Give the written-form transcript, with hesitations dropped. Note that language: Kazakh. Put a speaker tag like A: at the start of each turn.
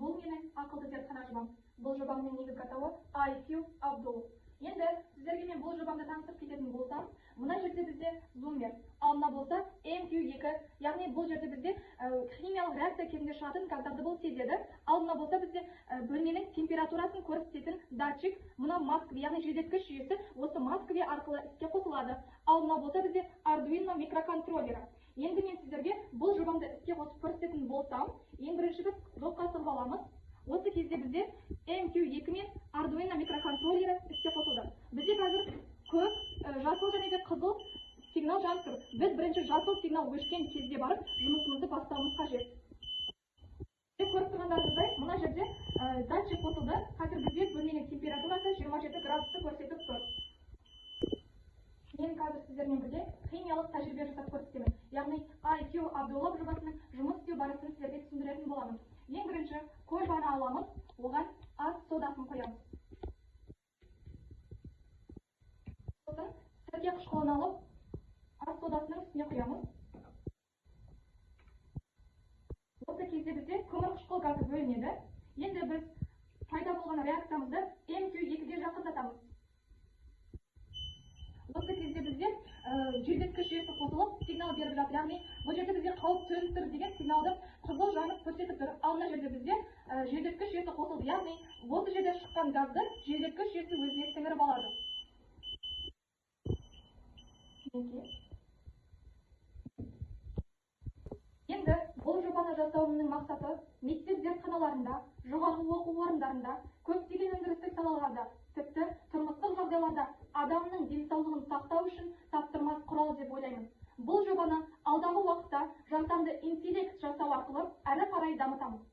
A: Бұл менің ақылды зертхана жобам. Бұл жобамның негізгі атауы IQ Abdul. Енді сіздерге мен бұл жобамды таныстырып кететін болсам, мына жерде бізде зуммер, ал мына болса MQ2, яғни бұл жерде бізде химиялық реакция кезінде шығатын газдарды бұл сезеді, ал мына болса бізде бөлменің температурасын көрсететін датчик, мына Москве, яғни желдеткіш жүйесі осы Москве арқылы іске қосылады, ал мына болса бізде Arduino микроконтроллері. Енді мен сіздерге бұл жобамды іске қосып көрсететін болсам, ең бірінші біз жоққа сығып аламыз. Осы кезде бізде MQ2 мен Arduino микроконтроллері іске қосылды. Бізде қазір көк, жасыл және де қызыл сигнал жанып тұр. Біз бірінші жасыл сигнал өшкен кезде барып жұмысымызды бастауымыз қажет. Көріп тұрғандарыңыздай, мына жерде датчик қосылды. Қазір бізде бөлменің температурасы 27 градусты көрсетіп тұр. Мен қазір сіздермен бірге химиялық тәжірибе жасап көрсетемін. Яғни IQ Abdul жобасының жұмыс істеу барысын сіздерге түсіндіретін боламын. Ең бірінші кольбаны аламыз, оған ас содасын қоямыз. Сосын сірке қышқылын алып, ас содасының үстіне құямыз. Осы кезде бізде көмір қышқыл газы бөлінеді. Енді біз пайда болған реакциямызды MQ2-ге жақындатамыз. Осы кезде бізде желдеткіш жүйесі қосылып сигнал беріп жатыр. Яғни бұл жерде бізде қауіп төніп тұр деген сигналды қызыл жанып көрсетіп тұр. Ал мына жерде бізде желдеткіш жүйесі қосылды. Яғни осы жерде шыққан газды желдеткіш жүйесі өзіне сіңіріп алады. Енді бұл жобаны жасауымның мақсаты мектеп зертханаларында, жоғары оқу орындарында, көптеген өндірістік салаларда, тіпті тұрмыстық жағдайларда адамның денсаулығын сақтау үшін таптырмас құрал деп ойлаймын. Бұл жобаны алдағы уақытта жасанды интеллект жасау арқылы әрі қарай дамытамыз.